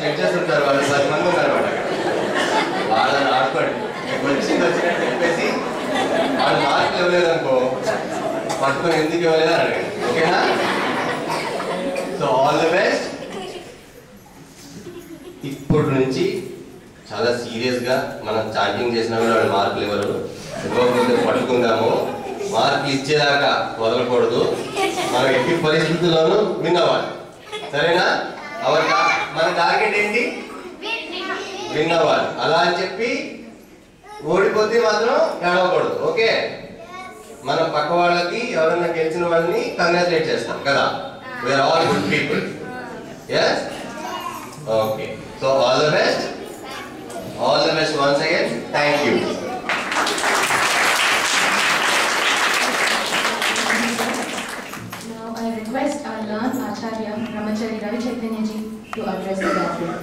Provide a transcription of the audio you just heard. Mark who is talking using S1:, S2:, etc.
S1: Judges ఉంటారు, వాళ్ళు 10 మంది ఉన్నారు అన్నమాట. వాళ్ళని ఆడుకోండి, వచ్చినట్టు చెప్పేసి వాళ్ళు మార్కులు ఇవ్వలేదు అనుకో, పట్టుకొని ఎందుకు ఇవ్వలేదు అని అడగండి. ఓకేనా? So all the best. ఇప్పుడు నుంచి చాలా సీరియస్గా మనం చాటింగ్ చేసినా కూడా వాళ్ళు మార్కులు ఇవ్వరు. ఇవ్వకపోతే పట్టుకుందాము, మార్కులు ఇచ్చేదాకా వదలకూడదు. మనం ఎట్టి పరిస్థితుల్లోనూ విన్ అవ్వాలి. సరేనా? మన టార్గెట్ ఏంటి? విన్ అవ్వాలి. అలా అని చెప్పి ఓడిపోతే మాత్రం ఏడవకూడదు. ఓకే? మనం పక్క వాళ్ళకి ఎవరైనా గెలిచిన వాళ్ళని కంగ్రాచులేట్ చేస్తాం కదా. We are all good people. yes okay, so all the best once again. Thank you.
S2: Now I request our learned Acharya Brahmachari Ravi Chaitanya ji to address the gathering.